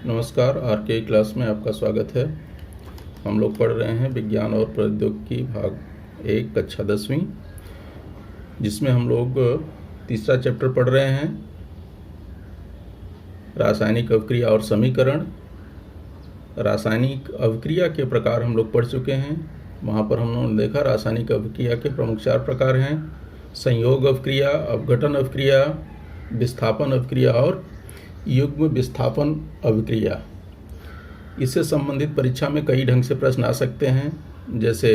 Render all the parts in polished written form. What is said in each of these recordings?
नमस्कार। R K class में आपका स्वागत है। हम लोग पढ़ रहे हैं विज्ञान और प्रौद्योगिकी भाग 1 कक्षा 10वीं, जिसमें हम लोग तीसरा चैप्टर पढ़ रहे हैं, रासायनिक अवक्रिया और समीकरण। रासायनिक अवक्रिया के प्रकार हम लोग पढ़ चुके हैं। वहाँ पर हम लोगों ने देखा रासायनिक अवक्रिया के प्रमुख 4 प्रकार हैं: संयोग अवक्रिया, अपघटन अवक्रिया, विस्थापन अवक्रिया और युग्म विस्थापन अभिक्रिया। इससे संबंधित परीक्षा में कई ढंग से प्रश्न आ सकते हैं। जैसे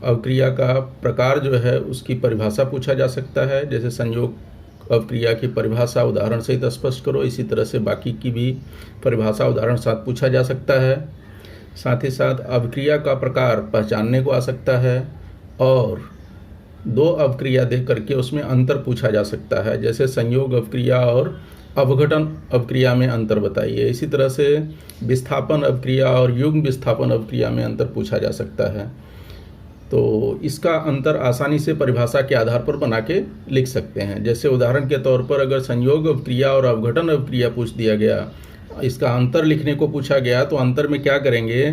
अवक्रिया का प्रकार जो है उसकी परिभाषा पूछा जा सकता है। जैसे संयोग अवक्रिया की परिभाषा उदाहरण सहित स्पष्ट करो। इसी तरह से बाकी की भी परिभाषा उदाहरण साथ पूछा जा सकता है। साथ ही साथ अवक्रिया का प्रकार पहचानने को आ सकता है और 2 अवक्रिया देख करके उसमें अंतर पूछा जा सकता है। जैसे संयोग अवक्रिया और अपघटन अवक्रिया में अंतर बताइए। इसी तरह से विस्थापन अवक्रिया और युग्म विस्थापन अवक्रिया में अंतर पूछा जा सकता है। तो इसका अंतर आसानी से परिभाषा के आधार पर बना के लिख सकते हैं। जैसे उदाहरण के तौर पर अगर संयोग अवक्रिया और अपघटन अवक्रिया पूछ दिया गया, इसका अंतर लिखने को पूछा गया, तो अंतर में क्या करेंगे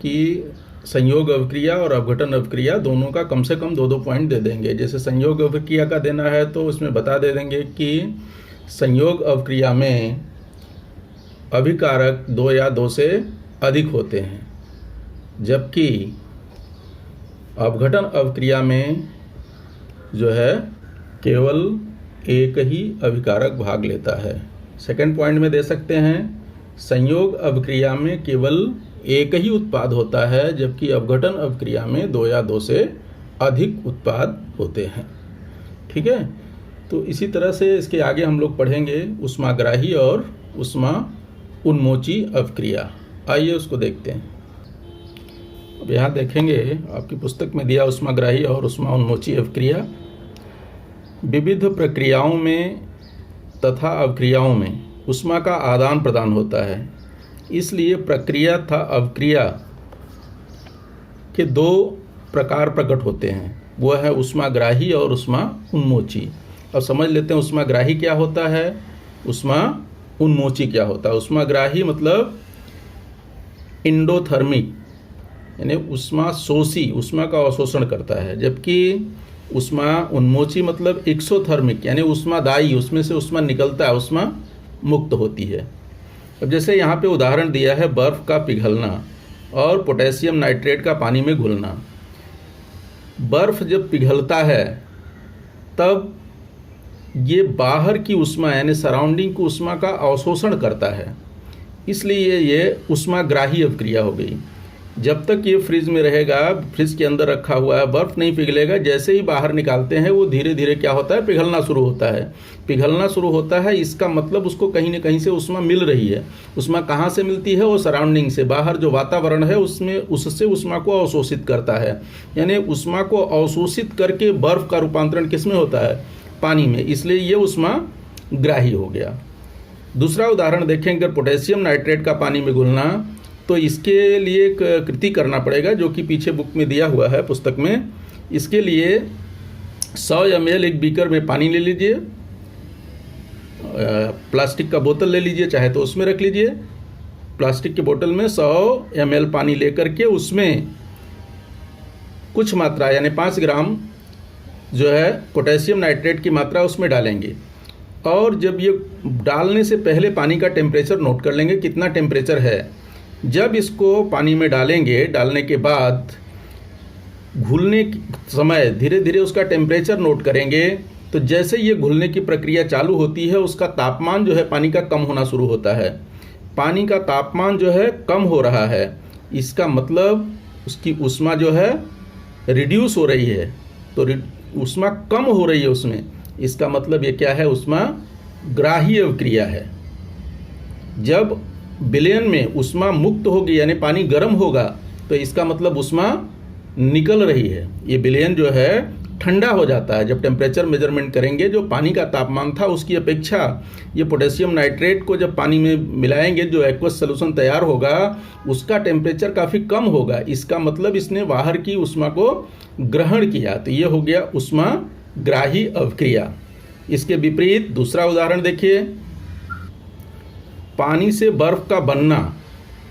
कि संयोग अवक्रिया और अपघटन अवक्रिया दोनों का कम से कम 2-2 पॉइंट दे देंगे। जैसे संयोग अवक्रिया का देना है तो उसमें बता दे देंगे कि संयोग अवक्रिया में अभिकारक 2 या 2 से अधिक होते हैं, जबकि अपघटन अवक्रिया में जो है केवल एक ही अभिकारक भाग लेता है। सेकंड पॉइंट में दे सकते हैं संयोग अवक्रिया में केवल एक ही उत्पाद होता है, जबकि अपघटन अवक्रिया में 2 या 2 से अधिक उत्पाद होते हैं। ठीक है, तो इसी तरह से इसके आगे हम लोग पढ़ेंगे ऊष्माग्राही और ऊष्मा उन्मोची अवक्रिया। आइए उसको देखते हैं। अब यहाँ देखेंगे आपकी पुस्तक में दिया ऊष्माग्राही और ऊष्मा उन्मोची अवक्रिया। विविध प्रक्रियाओं में तथा अवक्रियाओं में ऊष्मा का आदान प्रदान होता है, इसलिए प्रक्रिया तथा अवक्रिया के 2 प्रकार प्रकट होते हैं। वह है ऊष्माग्राही और ऊष्मा उन्मोची। अब समझ लेते हैं ऊष्माग्राही क्या होता है, ऊष्मा उन्मोची क्या होता है। ऊष्माग्राही मतलब इंडोथर्मिक, यानी ऊष्मा शोषी, ऊष्मा का अवशोषण करता है, जबकि ऊष्मा उन्मोची मतलब एक्सोथर्मिक, यानी ऊष्मादायी, उसमें से ऊष्मा निकलता है, ऊष्मा मुक्त होती है। अब जैसे यहाँ पे उदाहरण दिया है बर्फ़ का पिघलना और पोटेशियम नाइट्रेट का पानी में घुलना। बर्फ़ जब पिघलता है तब ये बाहर की ऊष्मा यानी सराउंडिंग की ऊष्मा का अवशोषण करता है, इसलिए ये ऊष्माग्राही अवक्रिया हो गई। जब तक ये फ्रिज में रहेगा, फ्रिज के अंदर रखा हुआ है, बर्फ़ नहीं पिघलेगा। जैसे ही बाहर निकालते हैं वो धीरे धीरे क्या होता है, पिघलना शुरू होता है। पिघलना शुरू होता है, इसका मतलब उसको कहीं न कहीं से ऊष्मा मिल रही है। ऊष्मा कहाँ से मिलती है, वो सराउंडिंग से, बाहर जो वातावरण है उसमें, उससे ऊष्मा को अवशोषित करता है। यानी ऊष्मा को अवशोषित करके बर्फ़ का रूपांतरण किस में होता है, पानी में, इसलिए ये ऊष्माग्राही हो गया। दूसरा उदाहरण देखें, अगर पोटेशियम नाइट्रेट का पानी में घुलना, तो इसके लिए एक कृति करना पड़ेगा जो कि पीछे बुक में दिया हुआ है पुस्तक में। इसके लिए 100 ml एक बीकर में पानी ले लीजिए, प्लास्टिक का बोतल ले लीजिए, चाहे तो उसमें रख लीजिए। प्लास्टिक के बोतल में 100 ml पानी लेकर के उसमें कुछ मात्रा यानी 5 ग्राम जो है पोटेशियम नाइट्रेट की मात्रा उसमें डालेंगे। और जब ये डालने से पहले पानी का टेम्परेचर नोट कर लेंगे, कितना टेम्परेचर है। जब इसको पानी में डालेंगे, डालने के बाद घुलने के समय धीरे धीरे उसका टेम्परेचर नोट करेंगे। तो जैसे ये घुलने की प्रक्रिया चालू होती है, उसका तापमान जो है पानी का कम होना शुरू होता है। पानी का तापमान जो है कम हो रहा है, इसका मतलब उसकी ऊष्मा जो है रिड्यूस हो रही है। तो ऊष्मा कम हो रही है उसमें, इसका मतलब ये क्या है, ऊष्माग्राही अवक्रिया है। जब विलयन में ऊष्मा मुक्त होगी यानी पानी गर्म होगा, तो इसका मतलब ऊष्मा निकल रही है। ये विलयन जो है ठंडा हो जाता है। जब टेम्परेचर मेजरमेंट करेंगे, जो पानी का तापमान था उसकी अपेक्षा ये पोटेशियम नाइट्रेट को जब पानी में मिलाएंगे, जो एक्वस सॉल्यूशन तैयार होगा उसका टेम्परेचर काफ़ी कम होगा। इसका मतलब इसने बाहर की ऊष्मा को ग्रहण किया, तो ये हो गया ऊष्माग्राही अवक्रिया। इसके विपरीत दूसरा उदाहरण देखिए, पानी से बर्फ़ का बनना,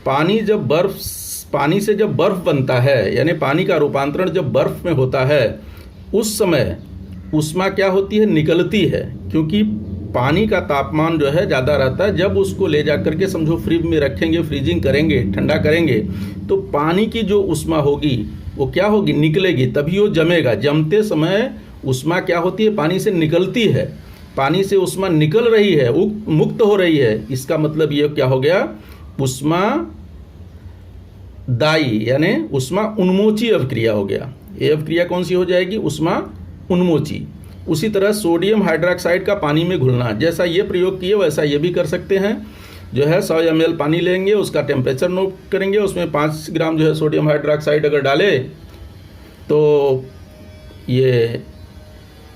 पानी से जब बर्फ़ बनता है, यानी पानी का रूपांतरण जब बर्फ़ में होता है, उस समय ऊष्मा क्या होती है, निकलती है। क्योंकि पानी का तापमान जो है ज़्यादा रहता है। जब उसको ले जा करके समझो फ्रिज में रखेंगे, फ्रीजिंग करेंगे, ठंडा करेंगे, तो पानी की जो ऊष्मा होगी वो क्या होगी, निकलेगी, तभी वो जमेगा। जमते समय ऊष्मा क्या होती है, पानी से निकलती है। पानी से ऊष्मा निकल रही है, मुक्त हो रही है। इसका मतलब ये क्या हो गया, ऊष्मा दायी यानी ऊष्मा उन्मोची अभिक्रिया हो गया। ये अभिक्रिया कौन सी हो जाएगी, ऊष्मा उन्मोची। उसी तरह सोडियम हाइड्रोक्साइड का पानी में घुलना, जैसा ये प्रयोग किए वैसा ये भी कर सकते हैं। जो है 100 ml पानी लेंगे, उसका टेम्परेचर नोट करेंगे, उसमें 5 ग्राम जो है सोडियम हाइड्रोक्साइड अगर डाले तो ये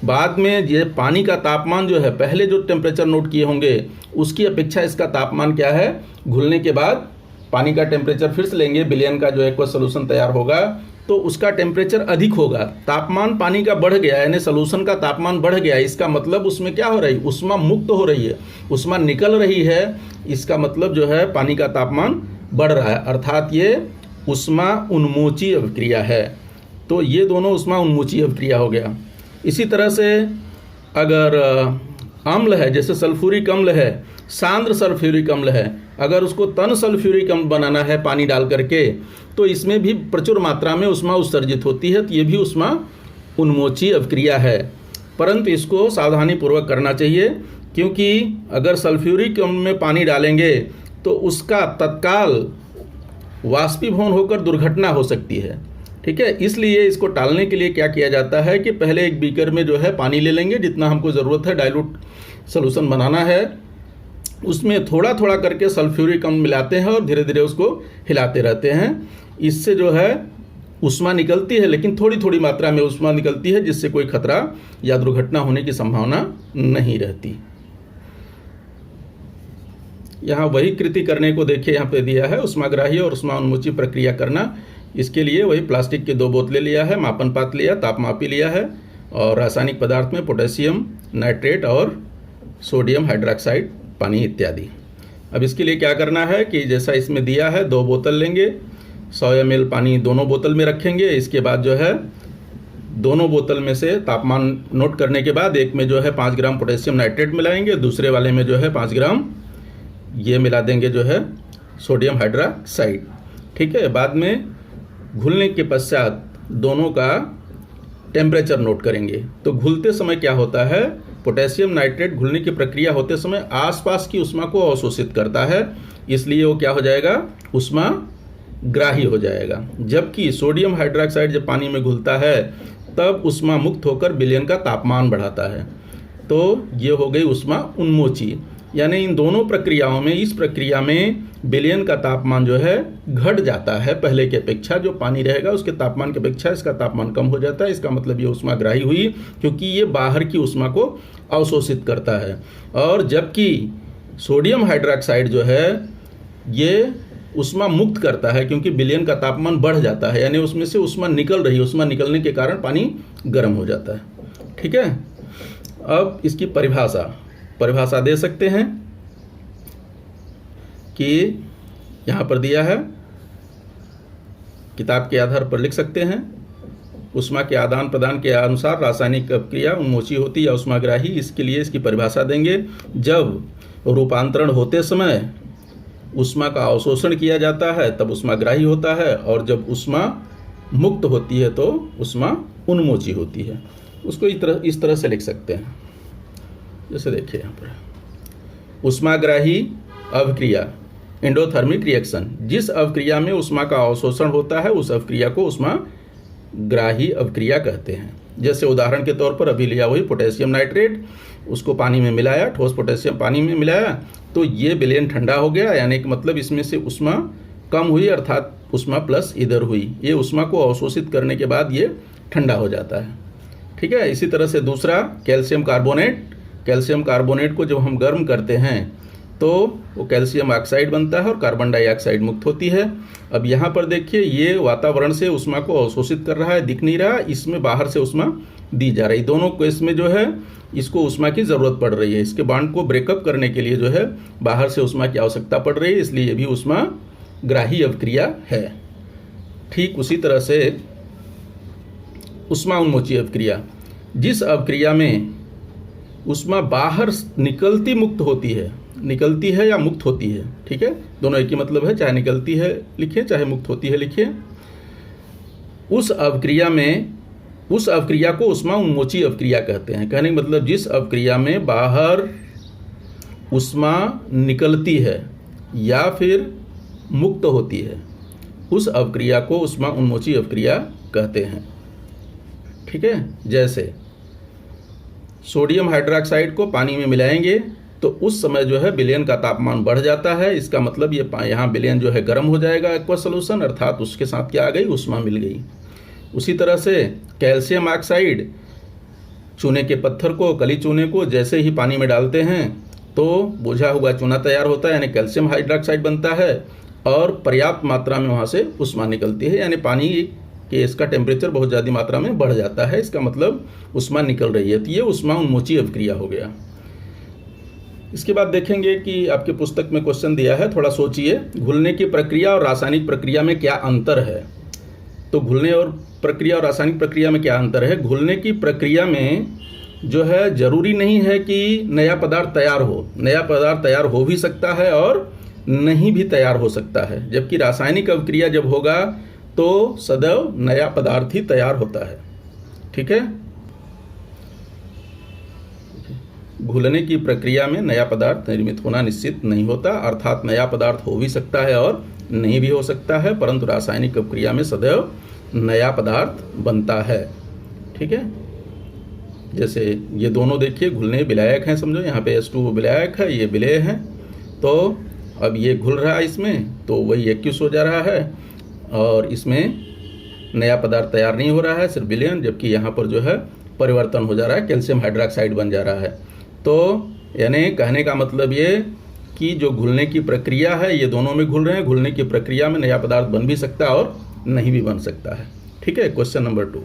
बाद में ये पानी का तापमान जो है पहले जो टेम्परेचर नोट किए होंगे उसकी अपेक्षा इसका तापमान क्या है, घुलने के बाद पानी का टेम्परेचर फिर से लेंगे, विलयन का जो एक्वस सोल्यूशन तैयार होगा तो उसका टेम्परेचर अधिक होगा। तापमान पानी का बढ़ गया, यानी सोल्यूशन का तापमान बढ़ गया। इसका मतलब उसमें क्या हो रही है, ऊष्मा मुक्त हो रही है, ऊष्मा निकल रही है। इसका मतलब जो है पानी का तापमान बढ़ रहा है, अर्थात ये ऊष्मा उन्मोची अभिक्रिया है। तो ये दोनों ऊष्मा उन्मोची अभिक्रिया हो गया। इसी तरह से अगर अम्ल है, जैसे सल्फ्यूरिक अम्ल है, सांद्र सल्फ्यूरिक अम्ल है, अगर उसको तन सल्फ्यूरिक अम्ल बनाना है पानी डाल करके, तो इसमें भी प्रचुर मात्रा में ऊष्मा उत्सर्जित होती है। तो ये भी ऊष्मा उन्मोची अभिक्रिया है, परंतु इसको सावधानी पूर्वक करना चाहिए, क्योंकि अगर सल्फ्यूरिक अम्ल में पानी डालेंगे तो उसका तत्काल वाष्पीभवन होकर दुर्घटना हो सकती है। ठीक है, इसलिए इसको टालने के लिए क्या किया जाता है कि पहले एक बीकर में जो है पानी ले लेंगे, जितना हमको ज़रूरत है, डाइल्यूट सॉल्यूशन बनाना है, उसमें थोड़ा थोड़ा करके सल्फ्यूरिक अम्ल मिलाते हैं और धीरे धीरे उसको हिलाते रहते हैं। इससे जो है ऊष्मा निकलती है, लेकिन थोड़ी थोड़ी मात्रा में ऊष्मा निकलती है, जिससे कोई खतरा या दुर्घटना होने की संभावना नहीं रहती। यहाँ वही कृति करने को देखिए, यहाँ पे दिया है ऊष्माग्राही और ऊष्मा उन्मोची प्रक्रिया करना। इसके लिए वही प्लास्टिक के 2 बोतलें लिया है, मापन पात्र लिया, तापमापी लिया है, और रासायनिक पदार्थ में पोटेशियम नाइट्रेट और सोडियम हाइड्रोक्साइड पानी इत्यादि। अब इसके लिए क्या करना है कि जैसा इसमें दिया है, 2 बोतल लेंगे, 100 ml पानी दोनों बोतल में रखेंगे। इसके बाद जो है दोनों बोतल में से तापमान नोट करने के बाद एक में जो है 5 ग्राम पोटेशियम नाइट्रेट मिलाएंगे, दूसरे वाले में जो है 5 ग्राम ये मिला देंगे जो है सोडियम हाइड्रोक्साइड। ठीक है, बाद में घुलने के पश्चात दोनों का टेम्परेचर नोट करेंगे। तो घुलते समय क्या होता है, पोटेशियम नाइट्रेट घुलने की प्रक्रिया होते समय आसपास की ऊष्मा को अवशोषित करता है, इसलिए वो क्या हो जाएगा, ऊष्मा ग्राही हो जाएगा। जबकि सोडियम हाइड्रोक्साइड जब पानी में घुलता है तब ऊष्मा मुक्त होकर विलयन का तापमान बढ़ाता है। तो ये हो गई ऊष्मा उन्मोची। यानी इन दोनों प्रक्रियाओं में, इस प्रक्रिया में विलयन का तापमान जो है घट जाता है पहले की अपेक्षा। जो पानी रहेगा उसके तापमान की अपेक्षा इसका तापमान कम हो जाता है। इसका मतलब ये ऊष्माग्राही हुई, क्योंकि ये बाहर की ऊष्मा को अवशोषित करता है। और जबकि सोडियम हाइड्रोक्साइड जो है ये ऊष्मा मुक्त करता है, क्योंकि विलयन का तापमान बढ़ जाता है, यानी उसमें से ऊष्मा निकल रही है, ऊष्मा निकलने के कारण पानी गर्म हो जाता है। ठीक है, अब इसकी परिभाषा दे सकते हैं कि यहाँ पर दिया है, किताब के आधार पर लिख सकते हैं। ऊष्मा के आदान प्रदान के अनुसार रासायनिक अभिक्रिया उन्मोची होती है या ऊष्माग्राही। इसके लिए इसकी परिभाषा देंगे, जब रूपांतरण होते समय ऊष्मा का अवशोषण किया जाता है तब ऊष्माग्राही होता है, और जब ऊष्मा मुक्त होती है तो ऊष्मा उन्मोची होती है। उसको इस तरह से लिख सकते हैं, जैसे देखिए यहाँ पर ऊष्माग्राही अभिक्रिया, एंडोथर्मिक रिएक्शन। जिस अभिक्रिया में ऊष्मा का अवशोषण होता है उस अभिक्रिया को ऊष्माग्राही अभिक्रिया कहते हैं। जैसे उदाहरण के तौर पर अभी लिया वही पोटेशियम नाइट्रेट, उसको पानी में मिलाया, ठोस पोटेशियम पानी में मिलाया, तो ये विलयन ठंडा हो गया, यानी कि मतलब इसमें से ऊष्मा कम हुई, अर्थात ऊष्मा प्लस इधर हुई। ये ऊष्मा को अवशोषित करने के बाद ये ठंडा हो जाता है। ठीक है, इसी तरह से दूसरा कैल्शियम कार्बोनेट। कैल्शियम कार्बोनेट को जब हम गर्म करते हैं तो तो वो कैल्शियम ऑक्साइड बनता है और कार्बन डाइऑक्साइड मुक्त होती है। अब यहाँ पर देखिए, ये वातावरण से ऊष्मा को अवशोषित कर रहा है, दिख नहीं रहा, इसमें बाहर से ऊष्मा दी जा रही। दोनों केस में जो है इसको ऊष्मा की ज़रूरत पड़ रही है। इसके बॉन्ड को ब्रेकअप करने के लिए जो है बाहर से ऊष्मा की आवश्यकता पड़ रही है, इसलिए ये भी ऊष्मा ग्राही अवक्रिया है। ठीक उसी तरह से ऊष्मा उन्मोची अवक्रिया, जिस अवक्रिया में ऊष्मा बाहर निकलती मुक्त होती है, निकलती है या मुक्त होती है, ठीक है, दोनों एक ही मतलब है, चाहे निकलती है लिखिए चाहे मुक्त होती है लिखिए। उस अवक्रिया को ऊष्मा उन्मोची अवक्रिया कहते हैं। कहने का मतलब जिस अवक्रिया में बाहर ऊष्मा निकलती है या फिर मुक्त होती है, उस अवक्रिया को ऊष्मा उन्मोची अवक्रिया कहते हैं। ठीक है, जैसे सोडियम हाइड्रोक्साइड को पानी में मिलाएंगे तो उस समय जो है विलयन का तापमान बढ़ जाता है। इसका मतलब ये यहाँ विलयन जो है गर्म हो जाएगा एक्वा सॉल्यूशन, अर्थात उसके साथ क्या आ गई, ऊष्मा मिल गई। उसी तरह से कैल्शियम ऑक्साइड, चूने के पत्थर को, कली चूने को जैसे ही पानी में डालते हैं तो बुझा हुआ चूना तैयार होता है, यानी कैल्शियम हाइड्रोक्साइड बनता है और पर्याप्त मात्रा में वहाँ से ऊष्मा निकलती है, यानी पानी कि इसका टेम्परेचर बहुत ज़्यादा मात्रा में बढ़ जाता है। इसका मतलब ऊष्मा निकल रही है, तो ये ऊष्मा उन्मोची अवक्रिया हो गया। इसके बाद देखेंगे कि आपके पुस्तक में क्वेश्चन दिया है, थोड़ा सोचिए, घुलने की प्रक्रिया और रासायनिक प्रक्रिया में क्या अंतर है। तो घुलने और प्रक्रिया और रासायनिक प्रक्रिया में क्या अंतर है। घुलने की प्रक्रिया में जो है जरूरी नहीं है कि नया पदार्थ तैयार हो, नया पदार्थ तैयार हो भी सकता है और नहीं भी तैयार हो सकता है। जबकि रासायनिक अवक्रिया जब होगा तो सदैव नया पदार्थ ही तैयार होता है। ठीक है, घुलने की प्रक्रिया में नया पदार्थ निर्मित होना निश्चित नहीं होता, अर्थात नया पदार्थ हो भी सकता है और नहीं भी हो सकता है, परंतु रासायनिक अवक्रिया में सदैव नया पदार्थ बनता है। ठीक है, जैसे ये दोनों देखिए घुलने विलायक हैं, समझो यहाँ पे H2O विलायक है, ये विलेय है, तो अब ये घुल रहा है इसमें तो वही एक्यूस हो जा रहा है और इसमें नया पदार्थ तैयार नहीं हो रहा है, सिर्फ विलयन, जबकि यहाँ पर जो है परिवर्तन हो जा रहा है, कैल्शियम हाइड्रोक्साइड बन जा रहा है। तो यानी कहने का मतलब ये कि जो घुलने की प्रक्रिया है ये दोनों में घुल रहे हैं, घुलने की प्रक्रिया में नया पदार्थ बन भी सकता है और नहीं भी बन सकता है। ठीक है, क्वेश्चन नंबर 2।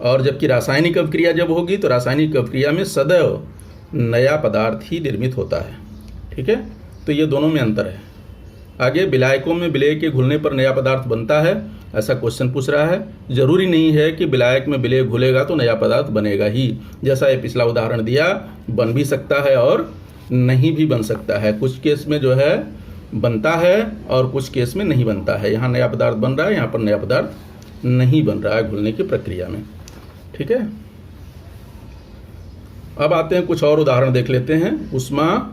और जबकि रासायनिक अवक्रिया जब होगी तो रासायनिक अवक्रिया में सदैव नया पदार्थ ही निर्मित होता है। ठीक है, तो ये दोनों में अंतर है। आगे विलायकों में विलेय के घुलने पर नया पदार्थ बनता है, ऐसा क्वेश्चन पूछ रहा है। जरूरी नहीं है कि विलायक में विलेय घुलेगा तो नया पदार्थ बनेगा ही, जैसा ये पिछला उदाहरण दिया, बन भी सकता है और नहीं भी बन सकता है। कुछ केस में जो है बनता है और कुछ केस में नहीं बनता है। यहाँ नया पदार्थ बन रहा है, यहाँ पर नया पदार्थ नहीं बन रहा है घुलने की प्रक्रिया में। ठीक है, अब आते हैं कुछ और उदाहरण देख लेते हैं। ऊष्मा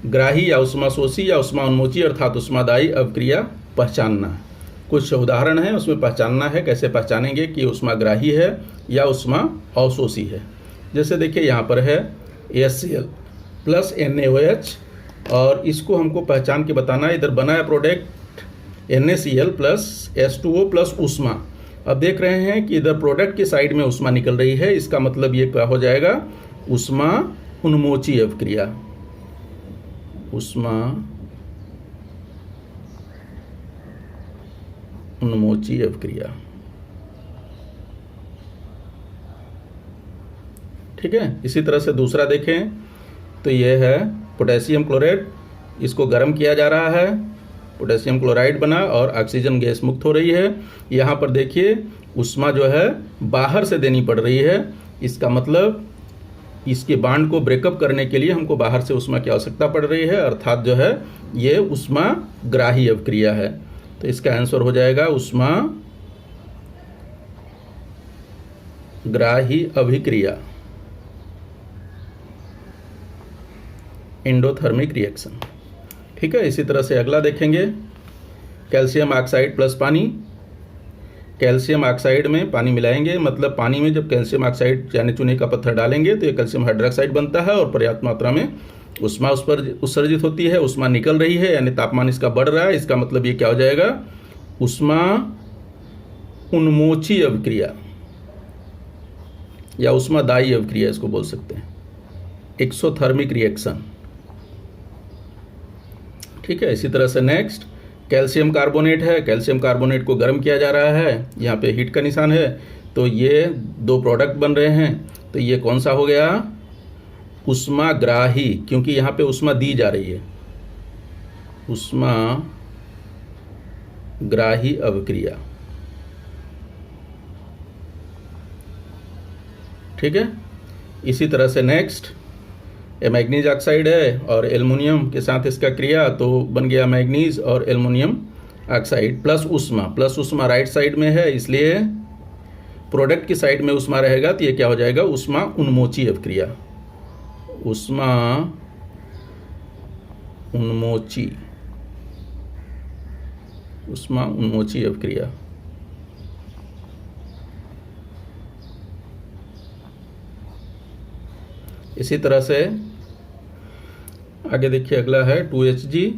ग्राही या ऊष्माशोषी या ऊष्मा उन्मोची अर्थात ऊष्मादायी अवक्रिया पहचानना। कुछ उदाहरण हैं, उसमें पहचानना है। कैसे पहचानेंगे कि ऊष्माग्राही है या ऊष्मा अवशोषी है। जैसे देखिए यहाँ पर है HCl प्लस NaOH और इसको हमको पहचान के बताना है। इधर बना है product NaCl plus H2O plus ऊष्मा। अब देख रहे हैं कि इधर प्रोडक्ट की साइड में ऊष्मा निकल रही है, इसका मतलब ये क्या हो जाएगा, ऊष्मा उन्मोची अवक्रिया। ऊष्मा उन्मोची अवक्रिया। ठीक है, इसी तरह से दूसरा देखें तो यह है पोटेशियम क्लोराइड, इसको गर्म किया जा रहा है, पोटेशियम क्लोराइड बना और ऑक्सीजन गैस मुक्त हो रही है। यहाँ पर देखिए ऊष्मा जो है बाहर से देनी पड़ रही है, इसका मतलब इसके बांड को ब्रेकअप करने के लिए हमको बाहर से ऊष्मा की आवश्यकता पड़ रही है, अर्थात जो है ये ऊष्मा ग्राही अवक्रिया है। तो इसका आंसर हो जाएगा ऊष्मा ग्राही अभिक्रिया, एंडोथर्मिक रिएक्शन। ठीक है, इसी तरह से अगला देखेंगे कैल्शियम ऑक्साइड प्लस पानी। कैल्शियम ऑक्साइड में पानी मिलाएंगे, मतलब पानी में जब कैल्शियम ऑक्साइड यानी चूने का पत्थर डालेंगे तो ये कैल्शियम हाइड्रोक्साइड बनता है और पर्याप्त मात्रा में ऊष्मा उस पर उत्सर्जित होती है, ऊष्मा निकल रही है, यानी तापमान इसका बढ़ रहा है। इसका मतलब ये क्या हो जाएगा, ऊष्मा उन्मोची अवक्रिया या ऊष्मादायी अवक्रिया इसको बोल सकते हैं, एक्सोथर्मिक रिएक्शन। ठीक है। इसी तरह से नेक्स्ट कैल्शियम कार्बोनेट है, कैल्शियम कार्बोनेट को गर्म किया जा रहा है, यहाँ पे हीट का निशान है, तो ये दो प्रोडक्ट बन रहे हैं, तो ये कौन सा हो गया, उष्माग्राही, क्योंकि यहाँ पे उष्मा दी जा रही है, उष्माग्राही अभिक्रिया। ठीक है। इसी तरह से नेक्स्ट ये मैग्नीज ऑक्साइड है और एल्युमिनियम के साथ इसका क्रिया, तो बन गया मैग्नीज और एल्युमिनियम ऑक्साइड प्लस उष्मा राइट साइड में है, इसलिए प्रोडक्ट की साइड में उष्मा रहेगा, तो ये क्या हो जाएगा, उष्मा उन्मोची अभिक्रिया, उष्मा उन्मोची अभिक्रिया। इसी तरह से आगे देखिए, अगला है 2Hg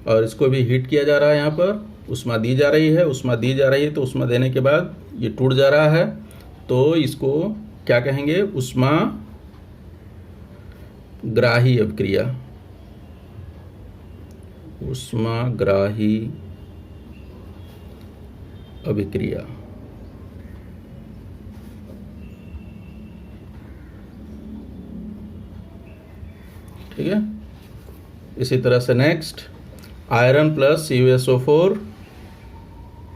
और इसको भी हीट किया जा रहा है। यहाँ पर उष्मा दी जा रही है, तो उष्मा देने के बाद ये टूट जा रहा है, तो इसको क्या कहेंगे, उष्माग्राही अभिक्रिया, उष्माग्राही अभिक्रिया। ठीक है। इसी तरह से नेक्स्ट आयरन प्लस CuSO4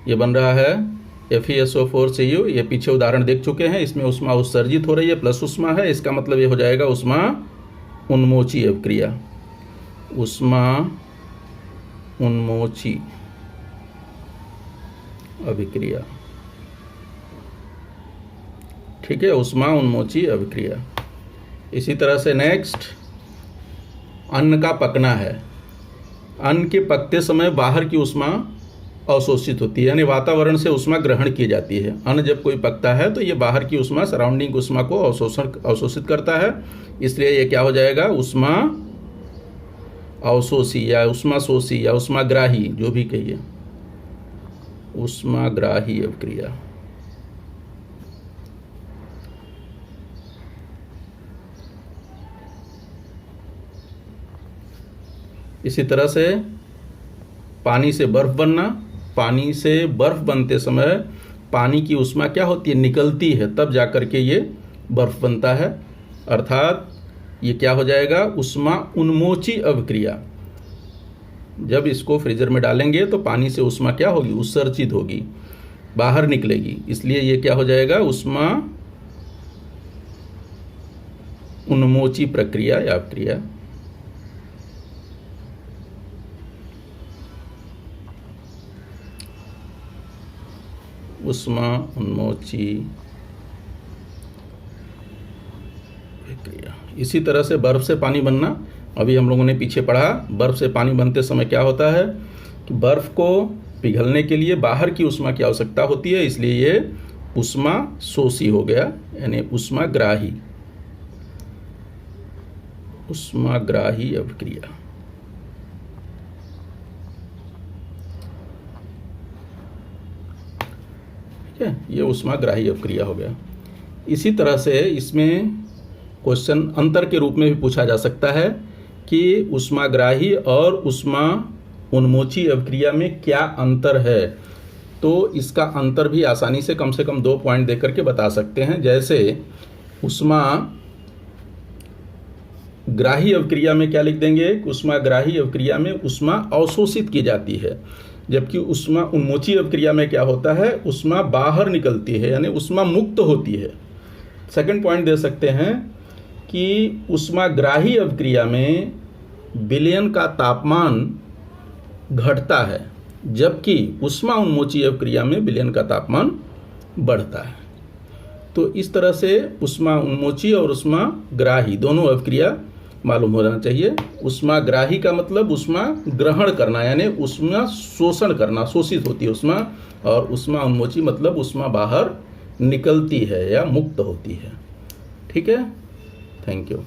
ये बन रहा है FeSO4Cu, ये पीछे उदाहरण देख चुके हैं, इसमें उष्मा उत्सर्जित हो रही है प्लस उष्मा है, इसका मतलब ये हो जाएगा उष्मा उन्मोची अभिक्रिया, उष्मा उन्मोची अभिक्रिया। ठीक है, उष्मा उन्मोची अभिक्रिया। इसी तरह से नेक्स्ट अन्न का पकना है, अन्न के पकते समय बाहर की उष्मा अवशोषित होती है, यानी वातावरण से उष्मा ग्रहण की जाती है। अन्न जब कोई पकता है तो ये बाहर की उष्मा, सराउंडिंग उष्मा को अवशोषित करता है, इसलिए ये क्या हो जाएगा, उष्मा अवशोषी या उष्मा शोषी या उष्माग्राही, जो भी कहिए, उष्माग्राही अभिक्रिया। इसी तरह से पानी से बर्फ बनना, पानी से बर्फ बनते समय पानी की उष्मा क्या होती है, निकलती है, तब जाकर के ये बर्फ बनता है, अर्थात ये क्या हो जाएगा, उष्मा उन्मोची अभिक्रिया। जब इसको फ्रीजर में डालेंगे तो पानी से उष्मा क्या होगी, उत्सर्जित होगी, बाहर निकलेगी, इसलिए ये क्या हो जाएगा, उष्मा उन्मोची प्रक्रिया या अभिक्रिया। उष्मा उन्मोची प्रक्रिया। इसी तरह से बर्फ से पानी बनना, अभी हम लोगों ने पीछे पढ़ा, बर्फ से पानी बनते समय क्या होता है कि बर्फ को पिघलने के लिए बाहर की उष्मा की आवश्यकता होती है, इसलिए ये उष्मा शोषी हो गया, यानी उष्माग्राही, उष्माग्राही अभिक्रिया। ठीक है, ये उष्माग्राही अभिक्रिया हो गया। इसी तरह से इसमें क्वेश्चन अंतर के रूप में भी पूछा जा सकता है कि उष्माग्राही और उष्मा उन्मोची अभिक्रिया में क्या अंतर है, तो इसका अंतर भी आसानी से कम 2 पॉइंट देकर के बता सकते हैं। जैसे उष्माग्राही अभिक्रिया में क्या लिख देंगे, उष्माग्राही अभिक्रिया में उष्मा अवशोषित की जाती है, जबकि उष्मा उन्मोची अभिक्रिया में क्या होता है, उष्मा बाहर निकलती है, यानी उष्मा मुक्त होती है। सेकंड पॉइंट दे सकते हैं कि उष्माग्राही अभिक्रिया में विलयन का तापमान घटता है, जबकि उष्मा उन्मोची अभिक्रिया में विलयन का तापमान बढ़ता है। तो इस तरह से उष्मा उन्मोची और उष्माग्राही दोनों अभिक्रिया मालूम होना चाहिए। उष्माग्राही का मतलब उष्मा ग्रहण करना, यानी उष्मा शोषण करना, शोषित होती है उष्मा, और उष्मा उन्मोची मतलब उष्मा बाहर निकलती है या मुक्त होती है। ठीक है, थैंक यू।